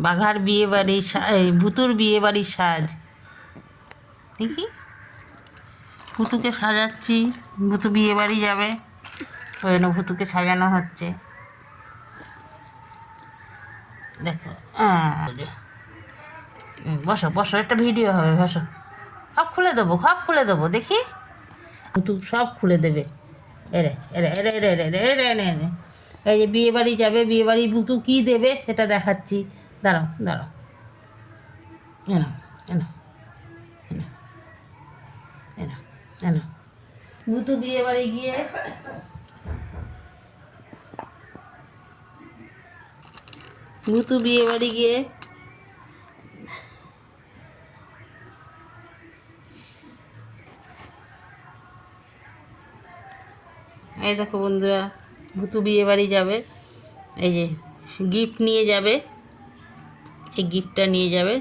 বাঘার বিয়ে বাড়ি, ভুতুর বিয়ে বাড়ির সাজ দেখি। ভুতুকে সাজাচ্ছি, ভুতু বিয়ে বাড়ি যাবে, ওই জন্য ভুতুকে সাজানো হচ্ছে। দেখো বসো বসো, একটা ভিডিও হবে, বসো। সব খুলে দেবো, সব খুলে দেবো, দেখি। ভুতু সব খুলে দেবে। এরে এরে এরে এরে এরে এরে এরে এরে এরে। এই যে বিয়ে বাড়ি যাবে, বিয়ে বাড়ি ভুতু কী দেবে সেটা দেখাচ্ছি। দাঁড়াও দাঁড়াও, এনো এনো এনো এনো এনো। ভুতু বিয়ে বাড়ি গিয়ে ভুতু বিয়ে বাড়ি গিয়ে এই দেখো বন্ধুরা, ভুতু বিয়ে বাড়ি যাবে, এই যে গিফট নিয়ে যাবে, এই গিফটটা নিয়ে যাবে।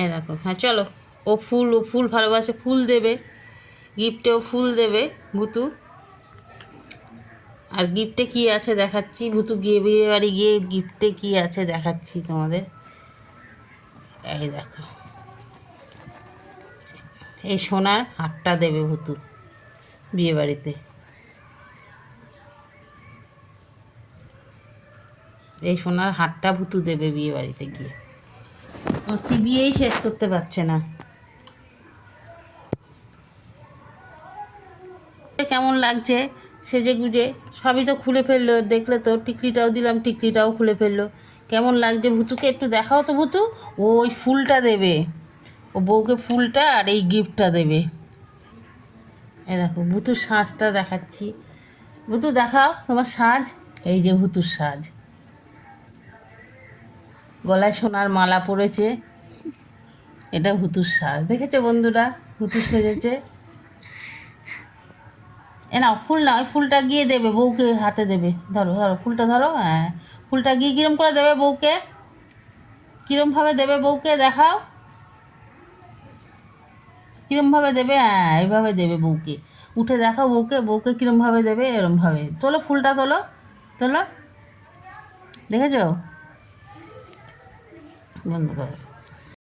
এই দেখো, হ্যাঁ চলো। ও ফুল ভালোবাসে, ফুল দেবে গিফটেও, ফুল দেবে ভুতু। আর গিফটে কি আছে দেখাচ্ছি, ভুতু বিয়ে বাড়ি গিয়ে গিফটে কি আছে দেখাচ্ছি তোমাদের। এই দেখো, এই সোনার হারটা দেবে ভুতু বিয়ে বাড়িতে। এই সোনার হারটা ভুতু দেবে বিয়ে বাড়িতে গিয়ে। হচ্ছে বিয়েই শেষ করতে পারছে না। কেমন লাগছে সেজে গুজে? সবই তো খুলে ফেললো, দেখলে তো। টিকলিটাও দিলাম, টিকলিটাও খুলে ফেললো। কেমন লাগছে ভুতুকে একটু দেখাও তো। ভুতু ও ওই ফুলটা দেবে, ও বউকে ফুলটা আর এই গিফটটা দেবে। এই দেখো ভুতুর সাজটা দেখাচ্ছি। ভুতু দেখাও তোমার সাজ। এই যে ভুতুর সাজ, গলায় সোনার মালা পরেছে, এটা ভুতুর সাজ। দেখেছো বন্ধুরা, ভুতু সেজেছে। এ নাও ফুল, না ওই ফুলটা গিয়ে দেবে বউকে, হাতে দেবে। ধরো ধরো ফুলটা ধরো, হ্যাঁ ফুলটা গিয়ে কীরম করে দেবে বউকে, কীরমভাবে দেবে বউকে দেখাও, কীরমভাবে দেবে। হ্যাঁ এইভাবে দেবে বউকে, উঠে দেখাও বউকে, বউকে কীরমভাবে দেবে, এরমভাবে। তোলো ফুলটা, তোলো তোলো, দেখেছো? বন্ধ করো।